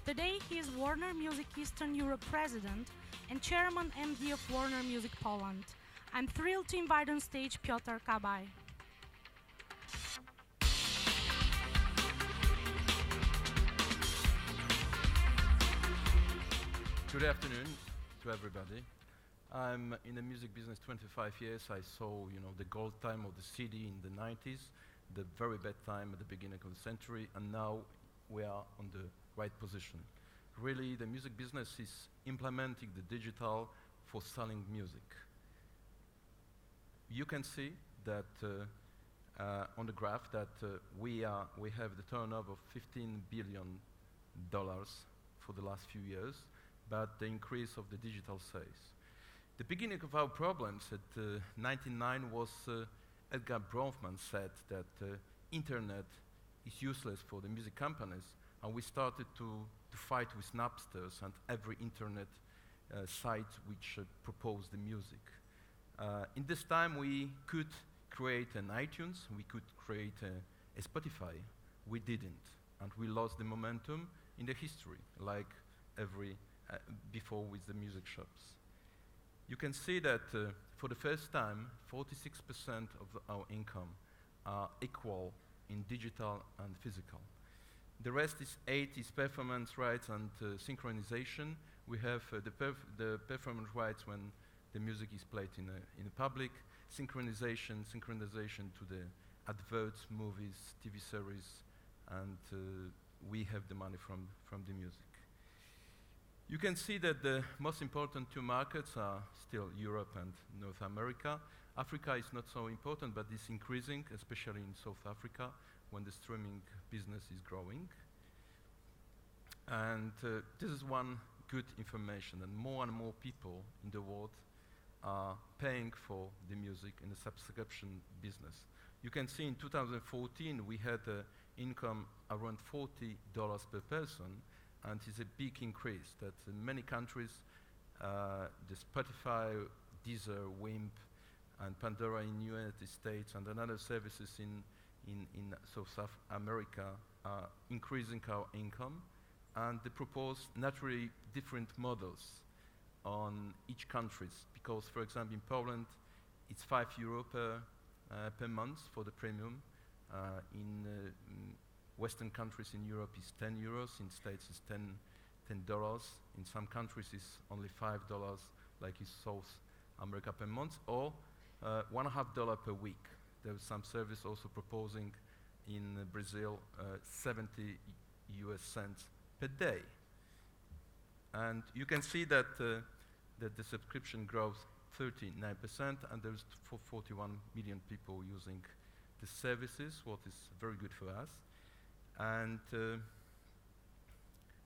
Today he is Warner Music Eastern Europe President and Chairman MD of Warner Music Poland. I'm thrilled to invite on stage Piotr Kabaj. Good afternoon to everybody. I'm in the music business 25 years. I saw, the gold time of the CD in the 90s, the very bad time at the beginning of the century, and now we are on the right position. Really, the music business is implementing the digital for selling music. You can see that on the graph that we have the turnover of $15 billion for the last few years, but the increase of the digital sales. The beginning of our problems at 1999 was Edgar Bronfman said that internet is useless for the music companies, and we started to fight with Napsters and every internet site which proposed the music. In this time we could create an iTunes, we could create a Spotify. We didn't, and we lost the momentum in the history, like every before with the music shops. You can see that for the first time, 46% of our income are equal in digital and physical. The rest is 8 is performance rights and synchronization. We have the performance rights when the music is played in a public, synchronization to the adverts, movies, TV series, and we have the money from the music. You can see that the most important two markets are still Europe and North America. Africa is not so important, but it's increasing, especially in South Africa, when the streaming business is growing. And this is one good information, and more people in the world are paying for the music in the subscription business. You can see in 2014 we had income around $40 per person, and it's a big increase that in many countries, the Spotify, Deezer, Wimp, and Pandora in United States, and another services in South America are increasing our income, and they propose naturally different models on each countries, because for example in Poland it's €5 per month for the premium. In Western countries in Europe is €10, in States is $10. In some countries it's only $5, like in South America per month, or $1.50 per week. There is some service also proposing in Brazil 70 US cents per day. And you can see that that the subscription grows 39%, and there's 41 million people using the services, what is very good for us. And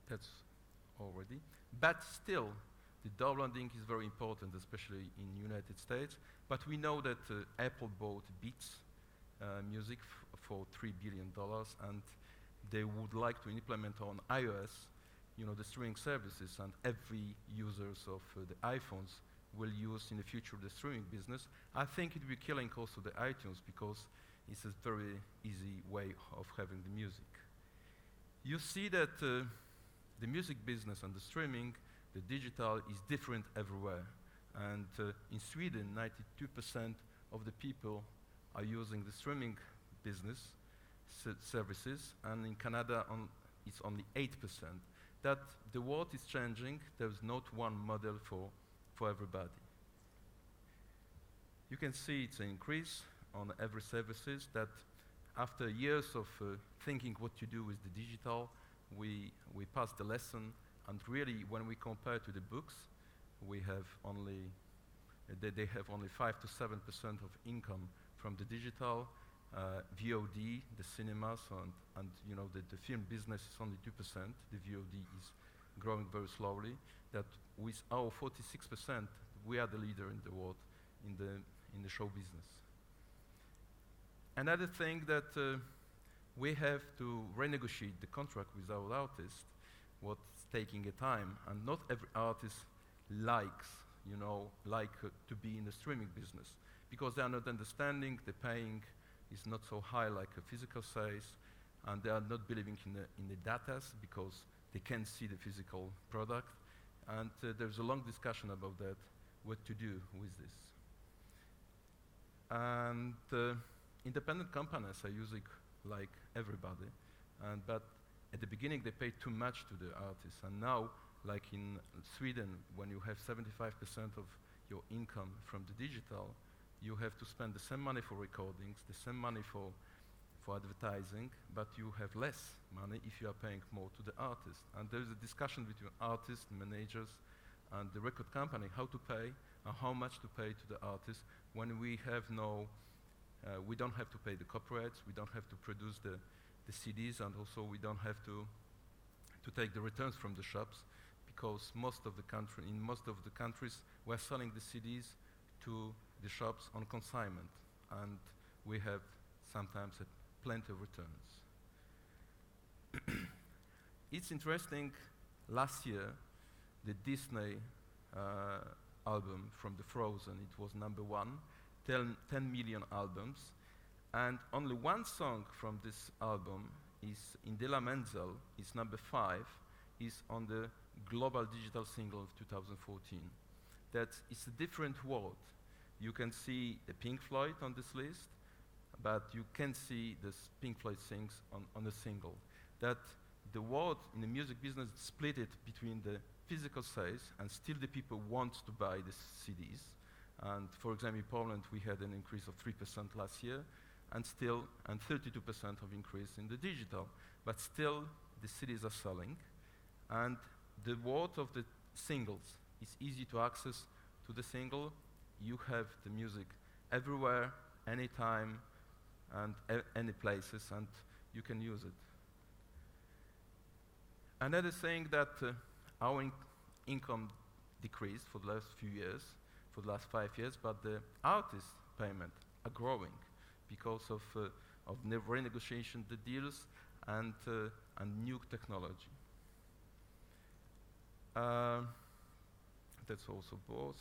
that's already. But still, the downloading is very important, especially in United States. But we know that Apple bought Beats Music for $3 billion, and they would like to implement on iOS, the streaming services, and every users of the iPhones will use in the future the streaming business. I think it will be killing also the iTunes, because it's a very easy way of having the music. You see that the music business and the streaming, the digital is different everywhere. And in Sweden, 92% of the people are using the streaming business services, and in Canada it's only 8%. That the world is changing. There's not one model for everybody. You can see it's an increase on every services, that after years of thinking what to do with the digital, we passed the lesson, and really when we compare to the books, we have only, they have only 5 to 7% of income from the digital. VOD, the cinemas, and the film business is only 2%. The VOD is growing very slowly. That with our 46%, we are the leader in the world in the show business. Another thing that we have to renegotiate the contract with our artists, what's taking a time, and not every artist likes, to be in the streaming business, because they are not understanding the paying is not so high like a physical sales, and they are not believing in the data, because they can't see the physical product. And there's a long discussion about that, what to do with this. And independent companies are using like everybody, but at the beginning they paid too much to the artists, and now, like in Sweden, when you have 75% of your income from the digital, you have to spend the same money for recordings, the same money for advertising, but you have less money if you are paying more to the artist. And there is a discussion between artists, managers, and the record company, how to pay and how much to pay to the artist when we have we don't have to pay the copyrights, we don't have to produce the CDs, and also we don't have to take the returns from the shops, because in most of the countries, we're selling the CDs to the shops on consignment, and we have sometimes plenty of returns. It's interesting, last year, the Disney album from the Frozen, it was #1, 10 million albums, and only one song from this album is in De La Menzel, is #5, is on the global digital single of 2014. It's a different world. You can see the Pink Floyd on this list, but you can't see the Pink Floyd sings on the single. That the world in the music business split it between the physical sales, and still the people want to buy the CDs. And for example, in Poland, we had an increase of 3% last year, and 32% of increase in the digital. But still, the CDs are selling, and the world of the singles is easy to access to the single. You have the music everywhere, anytime, and any places, and you can use it. Another thing that our income decreased for the last few years, for the last 5 years, but the artist payment are growing because of renegotiation the deals and new technology. That's also both.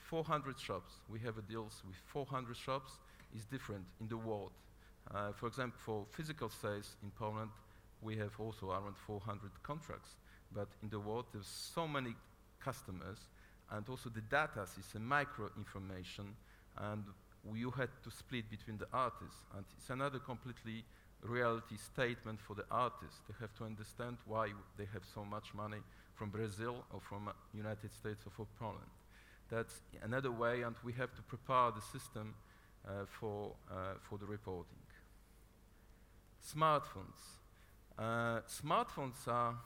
400 shops. We have deals with 400 shops. Is different in the world. For example, for physical sales in Poland, we have also around 400 contracts. But in the world, there's so many customers, and also the data is a micro information, and you had to split between the artists. And it's another completely reality statement for the artists. They have to understand why they have so much money from Brazil or from United States or from Poland. That's another way, and we have to prepare the system for the reporting. Smartphones. Smartphones are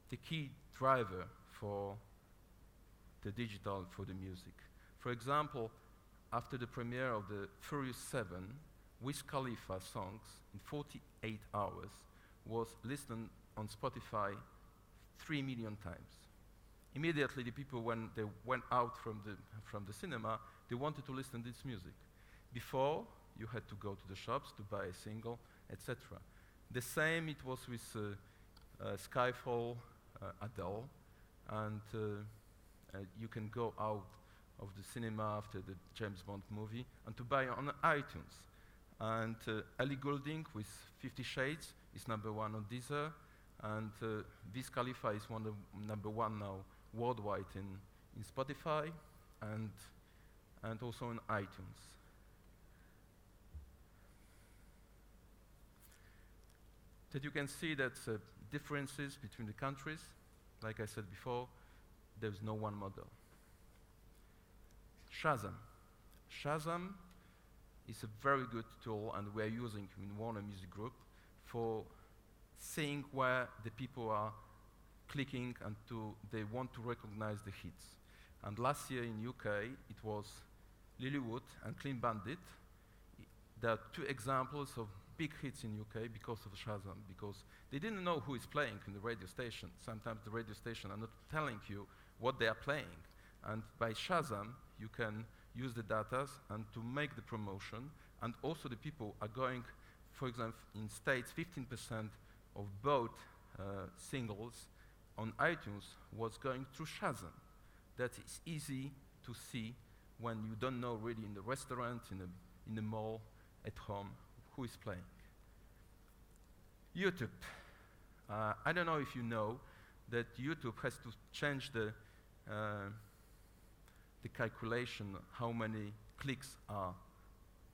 the key driver for the digital, for the music. For example, after the premiere of the Furious 7, Wiz Khalifa songs in 48 hours was listened on Spotify 3 million times. Immediately, the people, when they went out from the cinema, they wanted to listen to this music. Before, you had to go to the shops to buy a single, etc. The same it was with Skyfall, Adele, and you can go out of the cinema after the James Bond movie and to buy on iTunes. And Ellie Goulding with 50 Shades is #1 on Deezer, and Wiz Khalifa is #1 now worldwide in Spotify and also in iTunes. That you can see that differences between the countries. Like I said before, there's no one model. Shazam. Shazam is a very good tool, and we're using in Warner Music Group for seeing where the people are clicking and they want to recognize the hits. And last year in UK, it was Lilywood and Clean Bandit. There are 2 examples of big hits in UK because of Shazam, because they didn't know who is playing in the radio station. Sometimes the radio station are not telling you what they are playing. And by Shazam, you can use the data and to make the promotion. And also the people are going, for example, in States, 15% of both singles on iTunes was going through Shazam. That is easy to see when you don't know really in the restaurant, in the mall, at home, who is playing. YouTube. I don't know if you know that YouTube has to change the calculation how many clicks are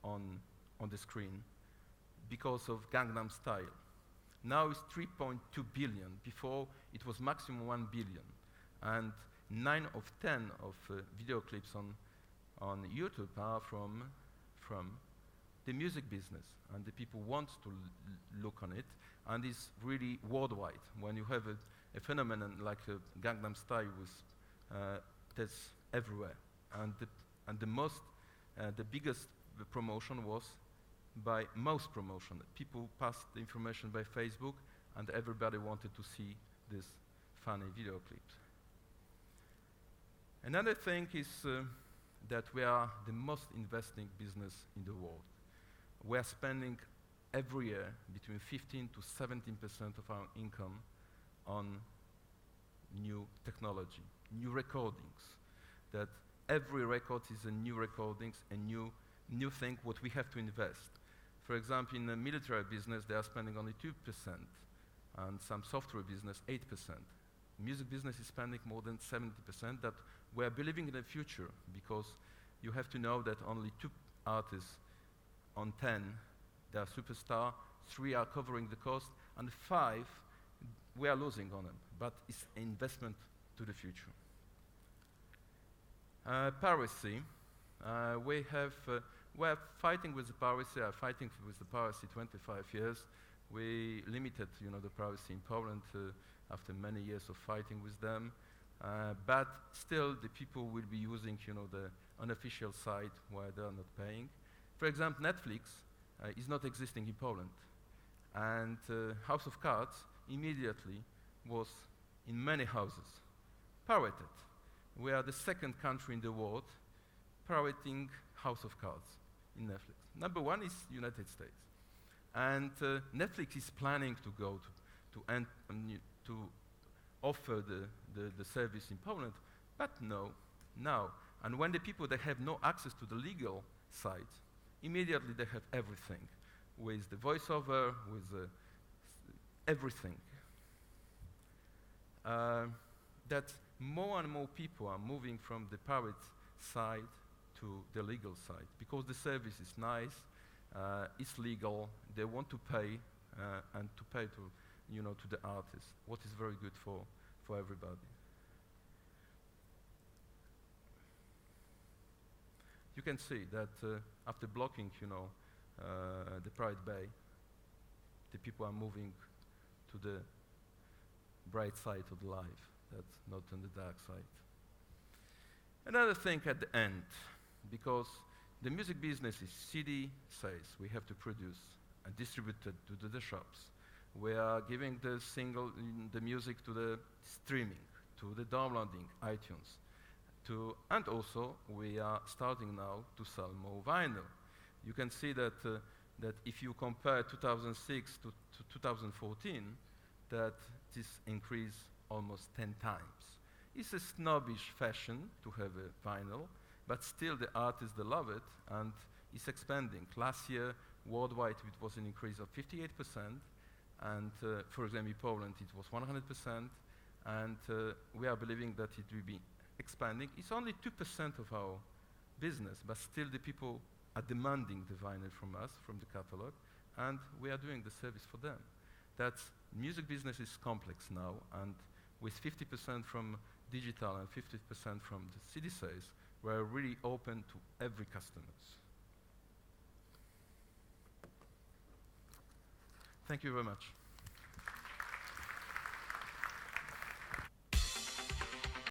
on the screen because of Gangnam Style. Now it's 3.2 billion. Before it was maximum 1 billion. And 9 of 10 of video clips on YouTube are from the music business, and the people want to look on it, and it's really worldwide. When you have a phenomenon like Gangnam Style, that's everywhere, and the biggest promotion was by mouse promotion. People passed the information by Facebook, and everybody wanted to see this funny video clips. Another thing is that we are the most investing business in the world. We are spending every year between 15 to 17% of our income on new technology, new recordings. That every record is a new recordings, a new thing what we have to invest. For example, in the military business, they are spending only 2%, and some software business, 8%. Music business is spending more than 70%. That we are believing in the future, because you have to know that only 2 artists on 10, they are superstar, 3 are covering the cost, and 5, we are losing on them, but it's an investment to the future. Piracy. We're fighting with the piracy. I'm fighting with the piracy 25 years. We limited, the piracy in Poland after many years of fighting with them. But still, the people will be using, the unofficial site where they are not paying. For example, Netflix is not existing in Poland, and House of Cards immediately was in many houses pirated. We are the second country in the world pirating House of Cards in Netflix. Number 1 is United States. And Netflix is planning to go to offer the service in Poland, but no, now. And when the people, they have no access to the legal site, immediately they have everything, with the voiceover, with everything. That more and more people are moving from the pirate side to the legal side, because the service is nice, it's legal, they want to pay, and to pay to the artist, what is very good for everybody. You can see that after blocking, the Pirate Bay, the people are moving to the bright side of life, that's not on the dark side. Another thing at the end, because the music business is CD sales, we have to produce and distribute it to the shops. We are giving the music to the streaming, to the downloading, iTunes, and also we are starting now to sell more vinyl. You can see that if you compare 2006 to 2014, that this increased almost 10 times. It's a snobbish fashion to have a vinyl, but still the artists, they love it, and it's expanding. Last year, worldwide, it was an increase of 58%, and for example, in Poland, it was 100%, and we are believing that it will be expanding. It's only 2% of our business, but still the people are demanding the vinyl from us, from the catalog, and we are doing the service for them. That's music business is complex now, and with 50% from digital and 50% from the CD sales, we're really open to every customers. Thank you very much.